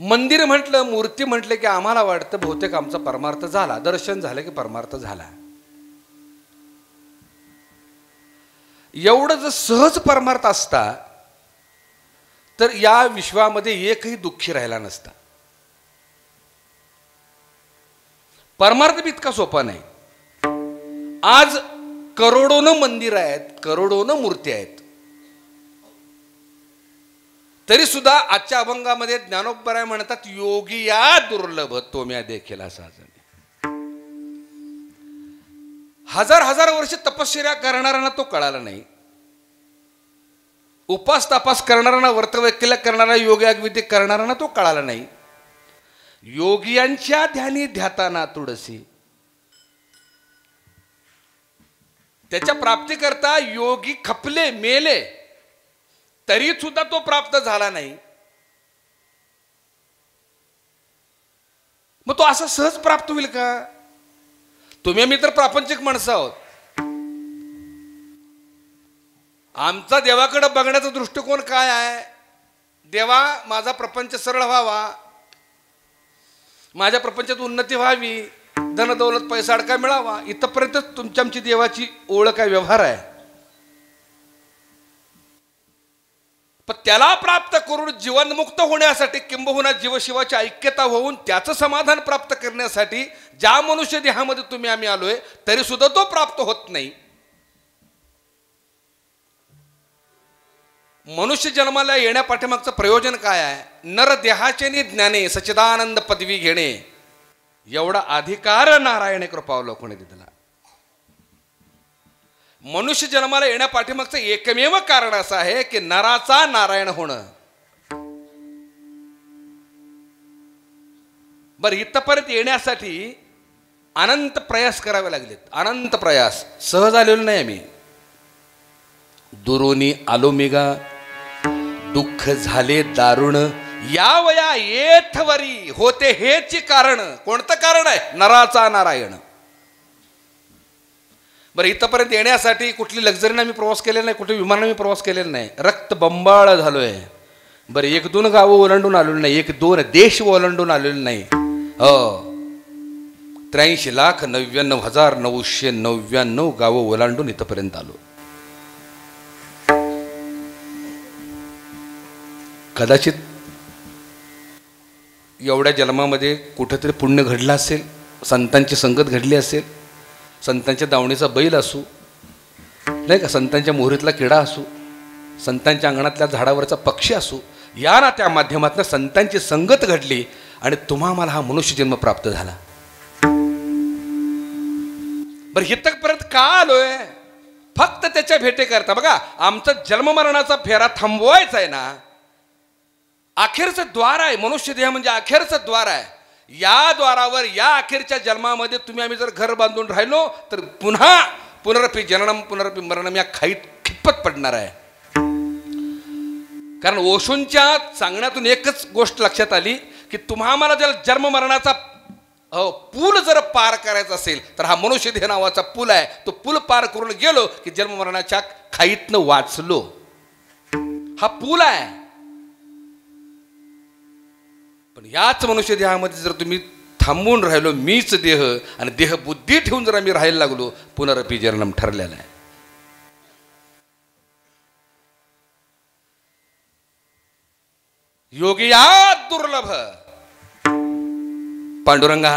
मंदिर म्हटलं, मूर्ती म्हटलं की आम्हाला वाटतं बहुतेक आमचा परमार्थ झाला, दर्शन झालं की परमार्थ झाला. एवढं जर सहज परमार्थ असता तर या विश्वामध्ये एकही दुःखी राहिला नसता. परमार्थ बी इतका सोपा नाही. आज करोडोनं मंदिर आहेत, करोडोनं मूर्ती आहेत, तरी सुद्धा आजच्या अभंगामध्ये ज्ञानोबराय म्हणतात, योगी या दुर्लभ तोम्या देखील असा. हजार हजार वर्ष तपश्चर्या करणाऱ्यांना तो कळाला नाही, उपास तपास करणाऱ्यांना, व्रतवैकल्य करणारा, योगाविधी करणाऱ्यांना तो कळाला नाही. योगियांच्या ध्यानी ध्याताना तुळसी, त्याच्या प्राप्तीकरता योगी खपले, मेले, तरी सुद्धा तो प्राप्त झाला नाही. मग तो असा सहज प्राप्त होईल का? तुम्ही मी तर प्रापंचिक माणसं आहोत. आमचा देवाकडे बघण्याचा दृष्टिकोन काय आहे? देवा, माझा प्रपंच सरळ व्हावा, माझ्या प्रपंचात उन्नती व्हावी, धनदौलत पैसा अडका मिळावा, इथपर्यंत तुमच्या आमची देवाची ओळख काय, व्यवहार आहे. पण त्याला प्राप्त करून जीवनमुक्त होण्यासाठी, किंबहुना जीवशिवाची ऐक्यता होऊन त्याचं समाधान प्राप्त करण्यासाठी ज्या मनुष्य देहामध्ये तुम्ही आम्ही आलोय, तरी सुद्धा तो प्राप्त होत नाही. मनुष्य जन्माला येण्या पाठीमागचं प्रयोजन काय आहे? नर देहाचे ज्ञाने सच्चिदानंद पदवी घेणे, एवढा अधिकार नारायणे कृपावलोकने दिला. मनुष्य जन्माला येण्या पाठीमागचं एकमेव कारण असं आहे की नराचा नारायण होणं. बर, इथपर्यंत येण्यासाठी अनंत प्रयास करावे लागलेत, अनंत प्रयास. सहज आलेलो नाही आम्ही. दुरोनी आलो मेगा, दुःख झाले दारुण, या वया येथवरी होते हेची कारण. कोणतं कारण आहे? नराचा नारायण. बरं, इथपर्यंत येण्यासाठी कुठली लक्झरीने मी प्रवास केलेला नाही, कुठे विमानाने मी प्रवास केलेला नाही, रक्त बंबाळ झालोय. बरं, 1-2 गावं ओलांडून आलेलो नाही, 1-2 देश ओलांडून आलेलो नाही. 83,99,999 गावं ओलांडून इथपर्यंत आलो. कदाचित एवढ्या जन्मामध्ये कुठेतरी पुण्य घडलं असेल, संतांची संगत घडली असेल, संतांच्या दावणीचा बैल असू, नाही का, संतांच्या मोहरीतला किडा असू, संतांच्या अंगणातल्या झाडावरचा पक्षी असू, या ना त्या माध्यमातून संतांची संगत घडली आणि तुम्हाला हा मनुष्य जन्म प्राप्त झाला. बरं, इथपर्यंत का आलोय? फक्त त्याच्या भेटेकरता. बघा, आमचा जन्ममरणाचा फेरा थांबवायचा आहे ना, अखेरचं द्वार आहे. मनुष्य देह म्हणजे अखेरचं द्वार आहे. या द्वारावर, या अखेरच्या जन्मामध्ये तुम्ही आम्ही जर घर बांधून राहिलो तर पुन्हा पुनरपी जननम पुनरपी मरणम या खाईत खिप्पत पडणार आहे. कारण ओशोंच्या सांगण्यातून एकच गोष्ट लक्षात आली की तुम्हाला जर जन्म मरणाचा पूल जर पार करायचा असेल तर हा मनुष्य देह नावाचा पूल आहे, तो पूल पार करून गेलो की जन्म मरणाच्या खाईतनं वाचलो. हा पूल आहे. पण याच मनुष्य देहामध्ये जर तुम्ही थांबून राहिलो, मीच देह आणि देह बुद्धी ठेवून जर आम्ही राहायला लागलो, पुनरपी जन्म ठरलेला आहे. योगी या दुर्लभ. पांडुरंगा,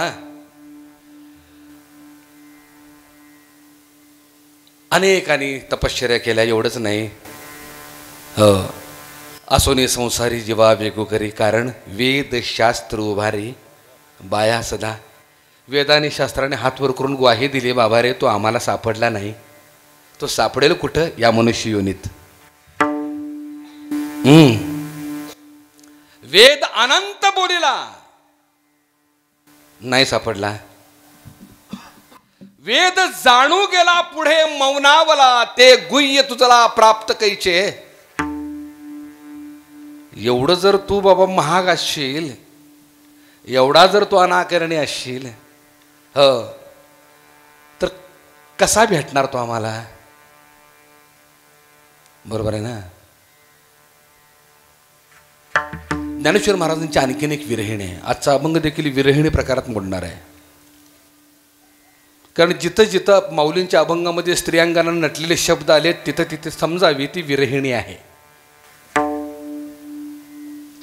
अनेकांनी तपश्चर्या केल्या, एवढंच नाही, असोने संसारी जीवा वेगो करी. कारण वेद शास्त्र उभारी बाया सदा. वेदाने शास्त्राने हात वर करून ग्वाही दिली, बाबा रे तो आम्हाला सापडला नाही, तो सापडेल कुठं? या मनुष्य योनीत. वेद अनंत बोलिला, नाही सापडला. वेद जाणू गेला पुढे मौनावला, ते गुह्य तुझला प्राप्त कैचे. एवढं जर तू बाबा महाग असशील, एवढा जर तू अनाकरणी असशील, तर कसा भेटणार तो आम्हाला? बरोबर आहे ना? ज्ञानेश्वर महाराजांची आणखीन एक विरहिणी आहे. आजचा अभंग देखील विरहिणी प्रकारात मोडणार आहे. कारण जिथं जिथं माऊलींच्या अभंगामध्ये स्त्रियांगांना नटलेले शब्द आले तिथं तिथे समजावी ती विरहिणी आहे.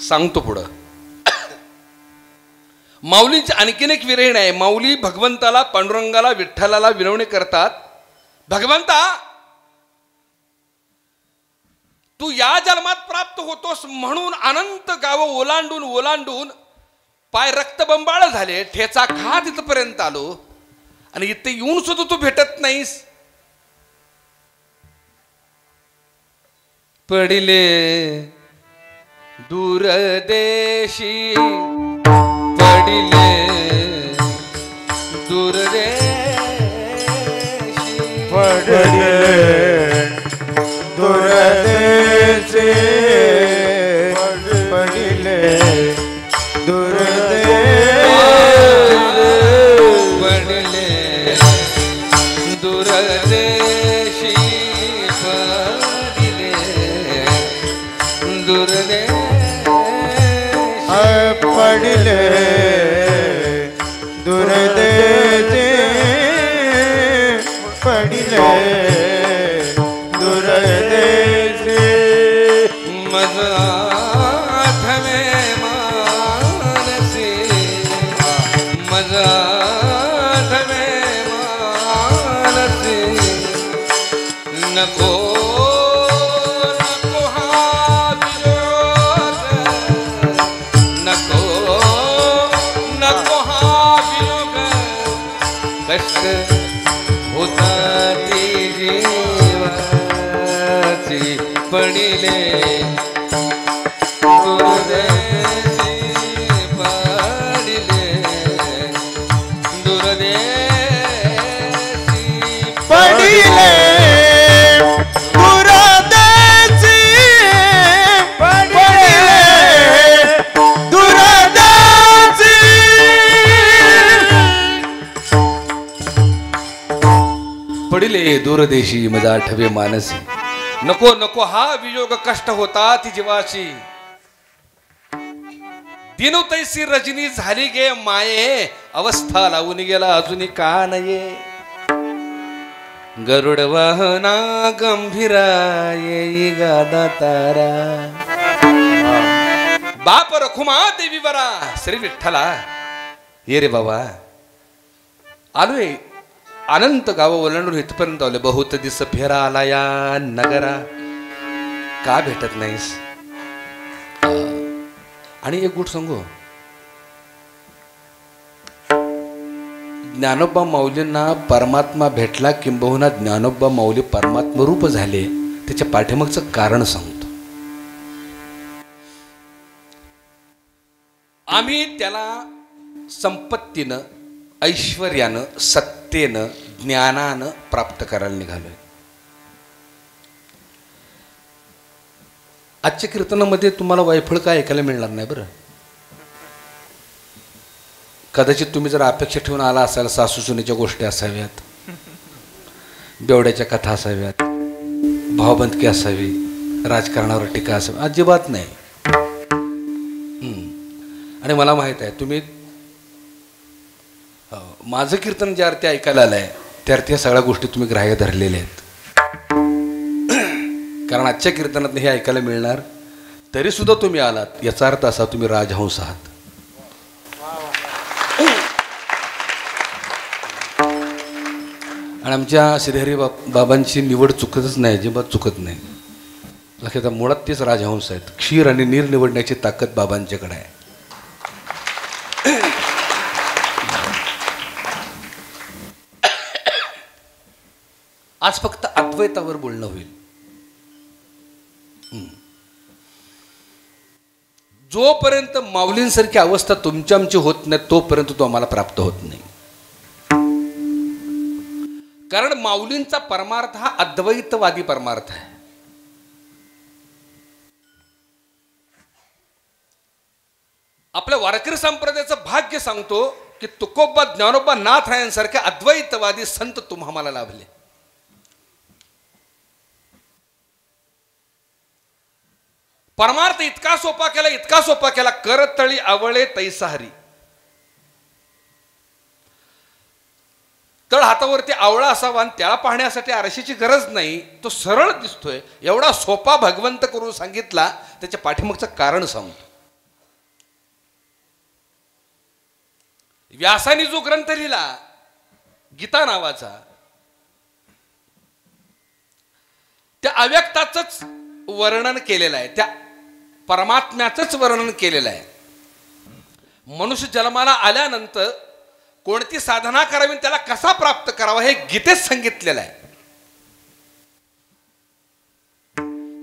सांगतो पुढं. माऊलींची आणखीन एक विरहिणी आहे. माऊली भगवंताला, पांडुरंगाला, विठ्ठलाला विनवणी करतात, भगवंता तू या जन्मात प्राप्त होतोस म्हणून अनंत गावं ओलांडून ओलांडून पाय रक्तबंबाळ झाले, ठेचा खात इथपर्यंत आलो आणि इथे येऊन सुद्धा तू भेटत नाहीस. पडिले दूरदेशी, पडिले दूरदेशी, पडिले दूरदेशी, पडिले दूरदेशी, पडिले दूरदेशी, पडिले दूरदेशी, पडिले दूरदेशी, पडिले दूरदेशी. मज आठवे मानसी, मज आठवे मानसी, नको नको हा वियोग, नको नको हा वियोग, कष्ट होता जीवाची, पडिले दूरदेशी, पडिले दूरदेशी, पडिले दूरदेशी, पडिले दूरदेशी. पडिले दूरदेशी मज आठवे मानसी, नको नको हा वियोग, कष्ट होता ती जीवाची. दिनो तैसी रजनी झाली गे माये, अवस्था लावून गेला अजूनही का नये. गरुड वाहना गंभीरा येई गादा तारा, बाप रखुमा देवी बरा, श्री विठ्ठला ये रे बाबा. आलोय अनंत गाव ओलांडून इथपर्यंत आले, बहुत दिस फेरा आला या नगरा, का भेटत नाहीस. आणि एक गोष्ट सांगू, ज्ञानोबा माऊलींना परमात्मा भेटला, किंबहुना ज्ञानोबा माऊली परमात्मा रूप झाले, त्याच्या पाठीमागचं कारण सांगतो. आम्ही त्याला संपत्तीनं, ऐश्वर्यानं, सत्तेनं, ज्ञानानं प्राप्त करायला निघालोय. आजच्या कीर्तनामध्ये तुम्हाला वायफळ काय ऐकायला मिळणार नाही बरं. कदाचित तुम्ही जर अपेक्षा ठेवून आला असाल सासू सुनेच्या गोष्टी असाव्यात, बेवड्याच्या कथा असाव्यात, भावबंदकी असावी, राजकारणावर टीका असावी, अजिबात नाही. आणि मला माहित आहे तुम्ही माझं कीर्तन ज्या अर्थी ऐकायला आलंय त्या अर्थी या सगळ्या गोष्टी तुम्ही ग्राह्य धरलेल्या आहेत. कारण आजच्या कीर्तनात हे ऐकायला मिळणार, तरी सुद्धा तुम्ही आलात याचा अर्थ असा तुम्ही राजहंस आहात. आणि आमच्या श्रीहरी बाबांची निवड चुकतच नाही, अजिबात चुकत नाही. लक्षात मुळात तेच राजहंस आहेत. क्षीर आणि नीर निवडण्याची ताकद बाबांच्याकडे आहे. आज फक्त अद्वैतावर बोलणं होईल. जोपर्यंत माऊलींसारखी अवस्था तुमच्या आमची होत नाही तोपर्यंत तो आम्हाला प्राप्त होत नाही. कारण माऊलींचा परमार्थ हा अद्वैतवादी परमार्थ आहे. आपल्या वारकरी संप्रदायाचं भाग्य सांगतो की तुकोबा, ज्ञानोबा, नाथरायांसारखे अद्वैतवादी संत तुम्हाला लाभले. परमार्थ इतका सोपा केला, करतळी आवळे तैसा हरी. तळ हातावरती आवळा असावा आणि त्याला पाहण्यासाठी आरशाची गरज नाही, तो सरळ दिसतोय. एवढा सोपा भगवंत करून सांगितला, त्याच्या पाठीमागचं कारण सांगतो. व्यासाने जो ग्रंथ लिहिला गीता नावाचा, त्या अव्यक्ताचंच वर्णन केलेलं आहे, त्या परमात्म्याचंच वर्णन केलेलं आहे. मनुष्य जन्माला आल्यानंतर कोणती साधना करावी, त्याला कसा प्राप्त करावा, हे गीतेत सांगितलेलं आहे.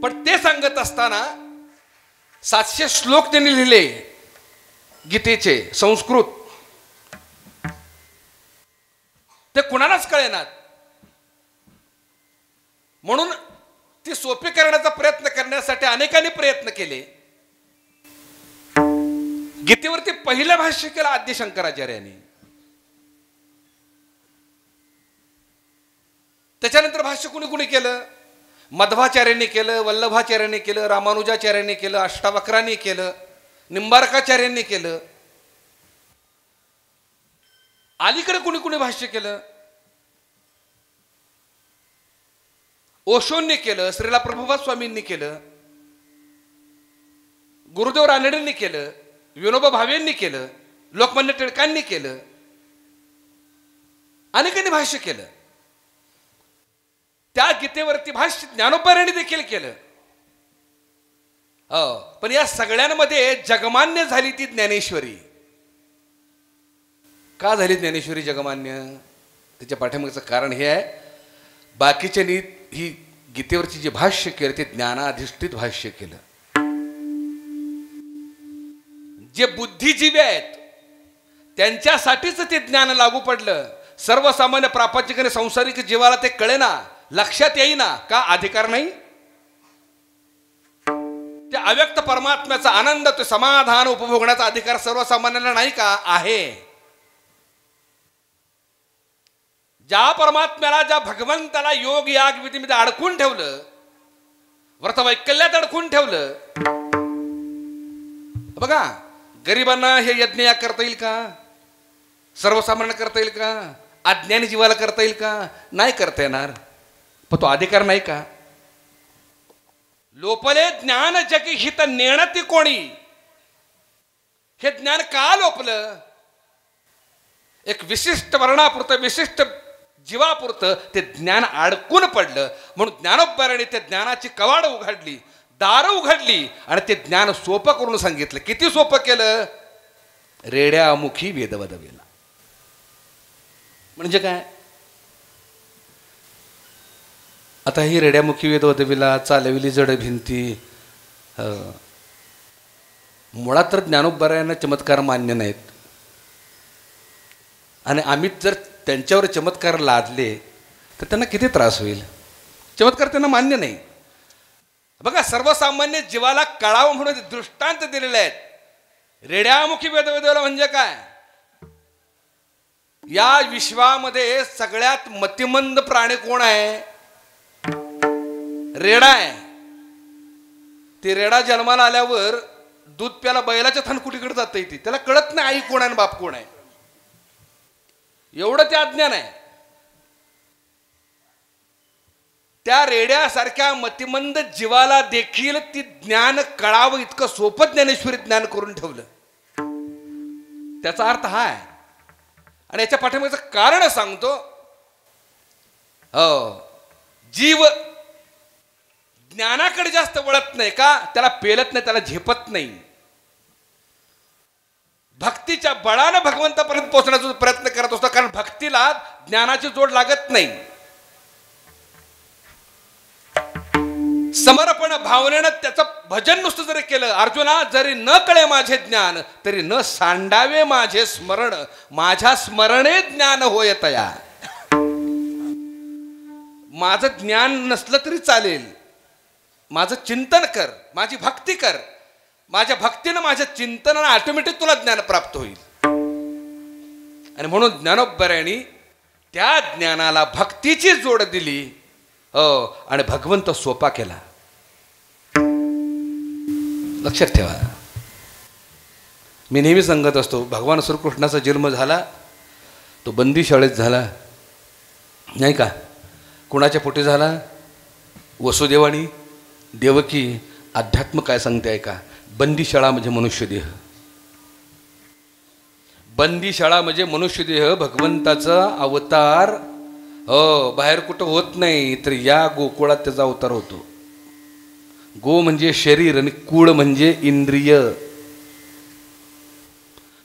पण ते सांगत असताना 700 श्लोक त्यांनी लिहिले गीतेचे संस्कृत, ते कुणालाच कळेनात. म्हणून ती सोपी करण्याचा प्रयत्न करण्यासाठी अनेकांनी प्रयत्न केले. गीतेवरती पहिलं भाष्य केलं आद्य शंकराचार्यांनी. त्याच्यानंतर भाष्य कुणी कुणी केलं? मध्वाचार्यांनी केलं, वल्लभाचार्यांनी केलं, रामानुजाचार्यांनी केलं, अष्टावक्रांनी केलं, निंबार्काचार्यांनी केलं. अलीकडे कुणी कुणी भाष्य केलं? ओशोंनी केलं, श्रीला प्रभुपाद स्वामींनी केलं, गुरुदेव रानडेंनी केलं, विनोबा भावेंनी केलं, लोकमान्य टिळकांनी केलं, अनेकांनी भाष्य केलं. त्या गीतेवरती भाष्य ज्ञानोबांनी देखील केलं. पण या सगळ्यांमध्ये जगमान्य झाली ती ज्ञानेश्वरी. का झाली ज्ञानेश्वरी जगमान्य? त्याच्या पाठीमागचं कारण हे आहे, बाकीच्यांनी ही गीतेवरची जे भाष्य केलं ते ज्ञानाधिष्ठित भाष्य केलं. जे बुद्धिजीवी आहेत त्यांच्यासाठीच ते ज्ञान लागू पडलं. सर्वसामान्य प्रापंचिक आणि संसारिक जीवाला ते कळेना, लक्षात येईना. का? अधिकार नाही. त्या अव्यक्त परमात्म्याचा आनंद, तो समाधान उपभोगण्याचा अधिकार सर्वसामान्यांना नाही का? आहे. ज्या परमात्म्याला, ज्या भगवंताला योग याग विधीमध्ये अडकून ठेवलं, व्रतवैकल्यात अडकून ठेवलं. बघा, गरिबांना हे यज्ञ याग करता येईल का? सर्वसामान्य करता येईल का? अज्ञानी जीवाला करता येईल का? नाही करता येणार. पण तो अधिकार नाही का? लोपले ज्ञान जगी हित नेणती कोणी. हे ज्ञान का लोपलं? एक विशिष्ट वर्णापुरतं, विशिष्ट जीवापुरतं ते ज्ञान अडकून पडलं. म्हणून ज्ञानोबांनी त्या ज्ञानाची कवाड उघडली, दारं उघडली आणि ते ज्ञान सोपं करून सांगितलं. किती सोपं केलं? रेड्यामुखी वेदवदवेला. म्हणजे काय? आता ही रेड्यामुखी वेदवदवेला, चालविली जड भिंती, मुळात तर ज्ञानोबांना चमत्कार मान्य नाहीत. आणि आम्ही जर त्यांच्यावर चमत्कार लादले तर त्यांना किती त्रास होईल. चमत्कार त्यांना मान्य नाही. बघा, सर्वसामान्य जीवाला कळावं म्हणून दृष्टांत दिलेले आहेत. रेड्यामुखी वेदवेदला म्हणजे काय? या विश्वामध्ये सगळ्यात मतिमंद प्राणी कोण आहे? रेडा आहे. ते रेडा जन्माला आल्यावर दूध प्याला बैलाच्या थनकुटीकडे जाता येते, त्याला कळत नाही आई कोण आहे आणि बाप कोण आहे. एवढं ते अज्ञान आहे. त्या रेड्यासारख्या मतिमंद जीवाला देखील ती ज्ञान कळावं इतकं सोपं ज्ञानेश्वरी ज्ञान करून ठेवलं. त्याचा अर्थ हा आहे. आणि याच्या पाठीमागचं कारण सांगतो. जीव ज्ञानाकडे जास्त वळत नाही का? त्याला पेलत नाही, त्याला झेपत नाही. भक्तीच्या बळानं भगवंतापर्यंत पोहोचण्याचा प्रयत्न करत असतो, कारण भक्तीला ज्ञानाची जोड लागत नाही. समर्पण भावनेनं त्याचं भजन नुसतं जरी केलं, अर्जुना जरी न कळे माझे ज्ञान तरी न सांडावे माझे स्मरण, माझ्या स्मरणे ज्ञान होय तया. माझं ज्ञान नसलं तरी चालेल, माझं चिंतन कर, माझी भक्ती कर. माझ्या भक्तीनं, माझ्या चिंतनानं ऑटोमॅटिक तुला ज्ञान प्राप्त होईल. आणि म्हणून ज्ञानोबांनी त्या ज्ञानाला भक्तीची जोड दिली. आणि भगवंत सोपा केला. लक्षात ठेवा. मी नेहमी सांगत असतो, भगवान श्रीकृष्णाचा जन्म झाला तो बंदी शाळेत झाला नाही का. कुणाच्या पोटी झाला? वसुदेवानी देवकी. अध्यात्म काय सांगते ऐका. बंदीशाळा म्हणजे मनुष्यदेह. बंदीशाळा म्हणजे मनुष्यदेह, भगवंताचा अवतार. हो, बाहेर कुठं होत नाही, तर या गोकुळात त्याचा अवतार होतो. गो म्हणजे शरीर आणि कुळ म्हणजे इंद्रिय.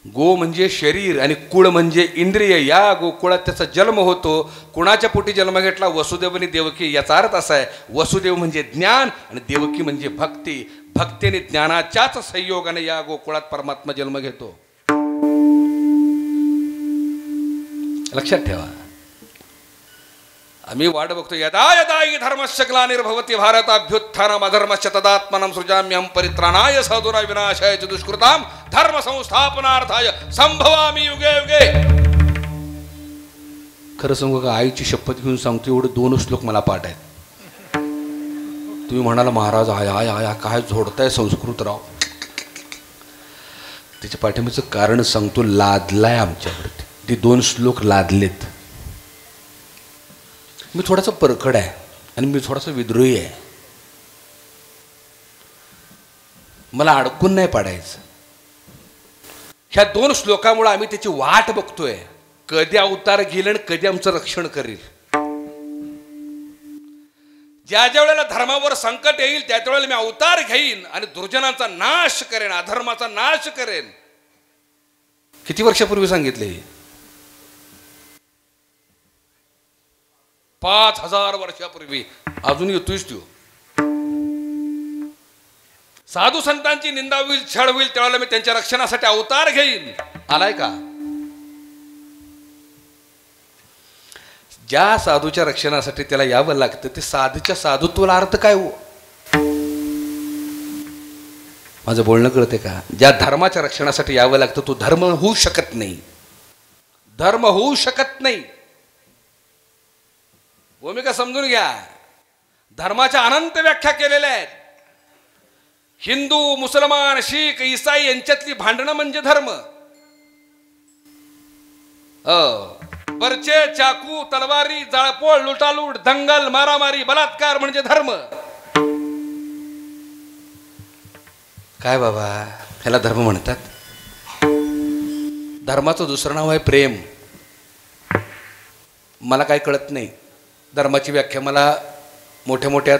गो म्हणजे शरीर आणि कुळ म्हणजे इंद्रिय. या गोकुळात त्याचा जन्म होतो. कुणाच्या पोटी जन्म घेतला? वसुदेव आणि देवकी. याचा अर्थ असा आहे, वसुदेव म्हणजे ज्ञान आणि देवकी म्हणजे भक्ती. भक्ती आणि ज्ञानाच्याच संयोगाने या गोकुळात परमात्मा जन्म घेतो. लक्षात ठेवा. आम्ही वाट बघतो. यदा यदा हि धर्मस्य ग्लानिर्भवति भारत अभ्युत्थानम् अधर्मस्य तदात्मनं सृजाम्यहं परित्राणाय साधूनां विनाशाय च दुष्कृतां धर्म संस्थापनार्थाय संभवामि युगे युगे. खरं सांगू का, आईची शपथ घेऊन सांगतो, एवढे 2 श्लोक मला पाठ आहेत. तुम्ही म्हणाला महाराज आया आया आया काय झोडताय संस्कृत राव. त्याच्या पाठिंबाचं कारण सांगतो. लादलाय आमच्यावरती ते 2 श्लोक लादलेत. मी थोडासा परखड आहे आणि मी थोडासा विद्रोही आहे. मला अडकून नाही पाडायचं. ह्या 2 श्लोकामुळे आम्ही त्याची वाट बघतोय, कधी अवतार घेईल आणि कधी आमचं रक्षण करेल. ज्या ज्या वेळेला धर्मावर संकट येईल त्या वेळेला मी अवतार घेईन आणि दुर्जनांचा नाश करेन, अधर्माचा नाश करेन. किती वर्षापूर्वी सांगितले? 5000 वर्षापूर्वी. अजून येतोयच तो. साधू संतांची निंदा होईल, छळ होईल, त्यावेळेला मी त्यांच्या रक्षणासाठी अवतार घेईन. आलाय का? ज्या साधूच्या रक्षणासाठी त्याला यावं लागतं ते साधूच्या साधुत्वाला अर्थ काय हो? माझं बोलणं कळते का? ज्या धर्माच्या रक्षणासाठी यावं लागतं तो धर्म होऊ शकत नाही. धर्म होऊ शकत नाही. भूमिका समजून घ्या. धर्माच्या अनंत व्याख्या केलेल्या आहेत. हिंदू, मुसलमान, शीख, ईसाई यांच्यातली भांडणं म्हणजे धर्म. बर्चे, चाकू, तलवारी, जाळपोळ, लुटालूट, दंगल, मारामारी, बलात्कार म्हणजे धर्म. काय बाबा, ह्याला धर्म म्हणतात? धर्माचं दुसरं नाव आहे प्रेम. मला काय कळत नाही. धर्माची व्याख्या मला मोठ्या मोठ्या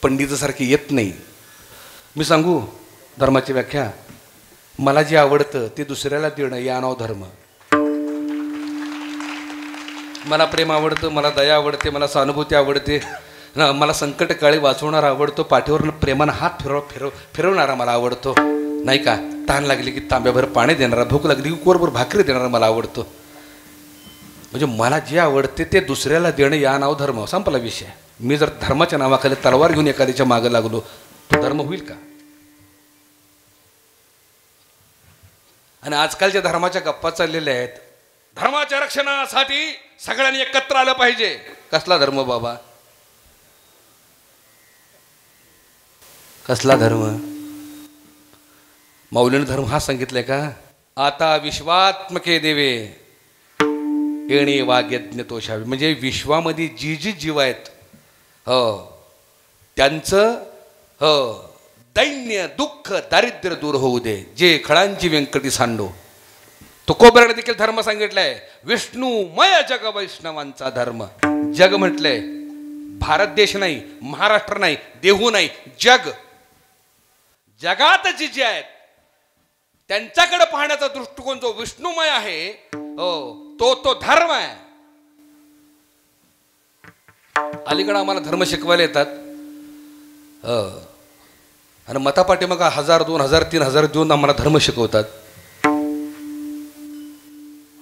पंडितासारखी येत नाही. मी सांगू धर्माची व्याख्या? मला जे आवडतं ते दुसऱ्याला देणं या नाव धर्म. मला प्रेम आवडतं, मला दया आवडते, मला सहानुभूती आवडते, मला संकट काळी वाचवणारा आवडतो, पाठीवर प्रेमानं हात फिरवणारा मला आवडतो नाही का. तहान लागली की तांब्याभर पाणी देणारा, भूक लागली की कोरभर भाकरी देणारा मला आवडतो. म्हणजे मला जे आवडते ते दुसऱ्याला देणं या नाव धर्म. संपला विषय. मी जर धर्माच्या नावाखाली तलवार घेऊन एखाद्याच्या मागं लागलो तो धर्म होईल का? आणि आजकालच्या धर्माच्या गप्पा चाललेल्या आहेत. धर्माच्या रक्षणासाठी सगळ्यांनी एकत्र आलं पाहिजे. कसला धर्म बाबा? कसला धर्म? मौलीने धर्म हा सांगितलाय का? आता विश्वात्मके देवे येणे वाग्यज्ञ तोषावे. म्हणजे विश्वामध्ये जी जी जीव आहेत त्यांचं दैन्य, दुःख, दारिद्र्य दूर होऊ दे. जे खळांची व्यंकटी सांडो. तुकोबराने देखील धर्म सांगितलाय. विष्णुमय जग वैष्णवांचा धर्म. जग म्हटलंय भारत देश नाही, महाराष्ट्र नाही, देहू नाही, जग. जगात जी जे आहेत त्यांच्याकडे पाहण्याचा दृष्टिकोन जो विष्णुमय आहे तो धर्म आहे. अलीकडे आम्हाला धर्म शिकवायला येतात आणि मतापाठी मग 1000, 2000, 3000 देऊन आम्हाला धर्म शिकवतात.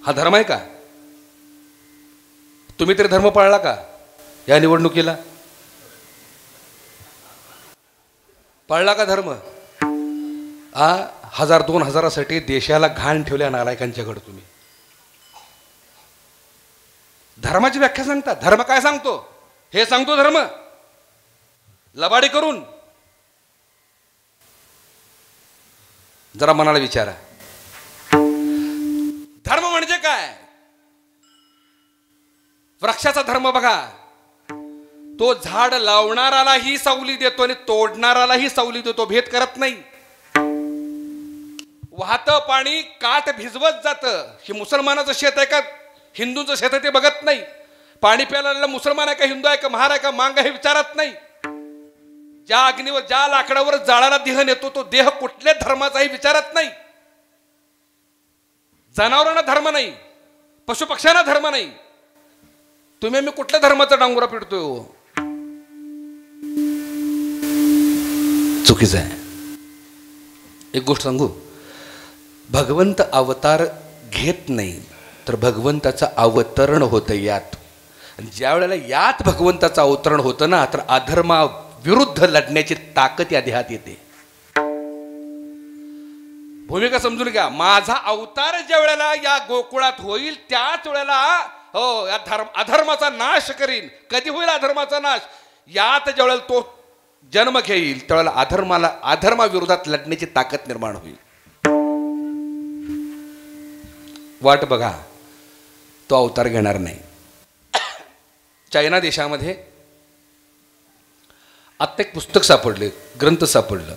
हा धर्म आहे का? तुम्ही तरी धर्म पाळला का या निवडणुकीला? पाळला का धर्म? 1000, 2000साठी देशाला घाण ठेवल्या नालायकांच्याकडे तुम्ही. धर्माची व्याख्या सांगता. धर्म काय सांगतो हे सांगतो धर्म. लबाडी करून जरा मनाला विचारा, धर्म म्हणजे काय? वृक्षाचा धर्म बघा, तो झाड लावणारालाही सावली देतो आणि तोडणारालाही सावली देतो, भेद करत नाही. वाहतं पाणी काठ भिजवत जातं. हे मुसलमानाचं शेत आहे का हिंदूंचं शेत आहे ते बघत नाही. पाणी प्यायला मुसलमान आहे का हिंदू आहे का महार आहे का मांग हे विचारत नाही. ज्या अग्नीवर ज्या लाकडावर जाळाला देह नेतो तो देह कुठल्या धर्माचाही विचारत नाही. जनावरांना धर्म नाही, पशु पक्ष्यांना धर्म नाही. तुम्ही मी कुठल्या धर्माचा डांगुरा पिडतोय हो? चुकीचं आहे. एक गोष्ट सांगू, भगवंत अवतार घेत नाही तर भगवंताचं अवतरण होतं यात. ज्या वेळेला यात भगवंताचं अवतरण होतं ना, तर अधर्मा विरुद्ध लढण्याची ताकद या देहात येते. भूमिका समजून घ्या. माझा अवतार ज्या वेळेला या गोकुळात होईल त्याच वेळेला हो या अधर्माचा नाश करीन. कधी होईल अधर्माचा नाश? यात ज्या वेळेला तो जन्म घेईल त्यावेळेला अधर्माविरोधात लढण्याची ताकद निर्माण होईल. वाट बघा, तो अवतार घेणार नाही. चायना देशामध्ये आत्ता एक पुस्तक सापडले, ग्रंथ सापडलं.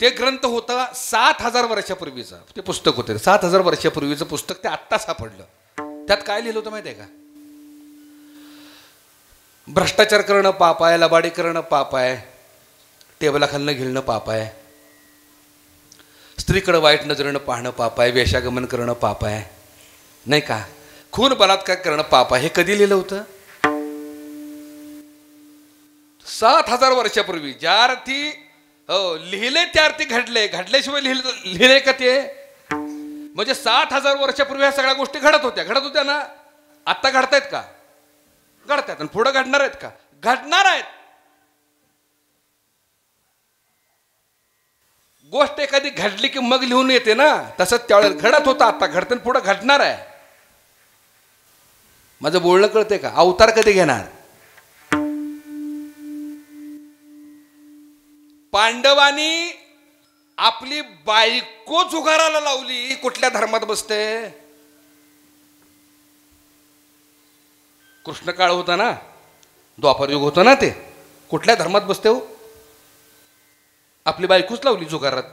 ते ग्रंथ होता 7,000 वर्षापूर्वीचा. ते पुस्तक होते 7,000 वर्षापूर्वीचं पुस्तक. ते आत्ता सापडलं. त्यात काय लिहिलं होतं माहिती आहे का? भ्रष्टाचार करणं पाप आहे, लबाडी करणं पाप आहे, टेबलाखालनं घेणं पाप आहे, स्त्रीकडे वाईट नजरेनं पाहणं पाप आहे, वेश्यागमन करणं पाप आहे, नाही का, खून बलात्कार करणं पाप आहे. हे कधी लिहिलं होतं? 7,000 वर्षापूर्वी. ज्या अर्थी हो लिहिले त्या अर्थी घडले. घडल्याशिवाय लिहिले का ते? म्हणजे 7,000 वर्षापूर्वी ह्या सगळ्या गोष्टी घडत होत्या ना. आत्ता घडतायत का? घडतायत. आणि पुढे घडणार आहेत का? घडणार आहेत. गोष्ट एखादी घडली की मग लिहून येते ना, तसंच त्यावेळेला घडत होतं, आता घडतं पुढे घडणार आहे. माझं बोलणं कळतंय का? अवतार कधी घेणार? पांडवांनी आपली बायको जुगाराला लावली. कुठल्या धर्मात बसते? कृष्ण काळ होता ना, द्वापर युग होतं ना, ते कुठल्या धर्मात बसते हो? आपली बायकोच लावली जुगारात.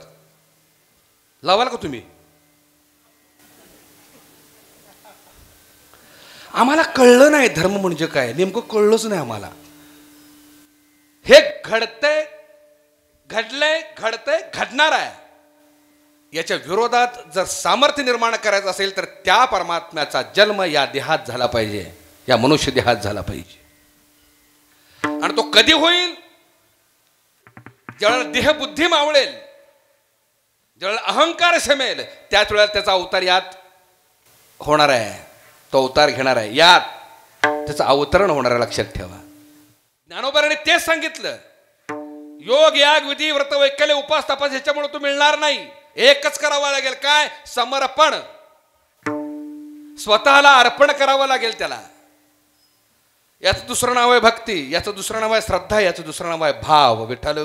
लावाल का तुम्ही? आम्हाला कळलं नाही धर्म म्हणजे काय, नेमकं कळलंच नाही आम्हाला. हे घडतंय, घडलंय, घडतंय, घडणार आहे. याच्या विरोधात जर सामर्थ्य निर्माण करायचं असेल तर त्या परमात्म्याचा जन्म या देहात झाला पाहिजे, या मनुष्य देहात झाला पाहिजे. आणि तो कधी होईल? ज्यावेळेला देहबुद्धी मावळेल, ज्यावेळेला अहंकार शमेल, त्याच वेळेला त्याचा अवतार यात होणार आहे. तो अवतार घेणार आहे, यात त्याचं अवतरण होणार आहे. लक्षात ठेवा. ज्ञानोबाने तेच सांगितलं. योग याग विधी व्रत वैकल्य उपास तपास ह्याच्यामुळे तो मिळणार नाही. एकच करावं लागेल. काय? समर्पण. स्वतःला अर्पण करावं लागेल त्याला. याचं दुसरं नाव आहे भक्ती, याचं दुसरं नाव आहे श्रद्धा, याचं दुसरं नाव आहे भाव. विठ्ठल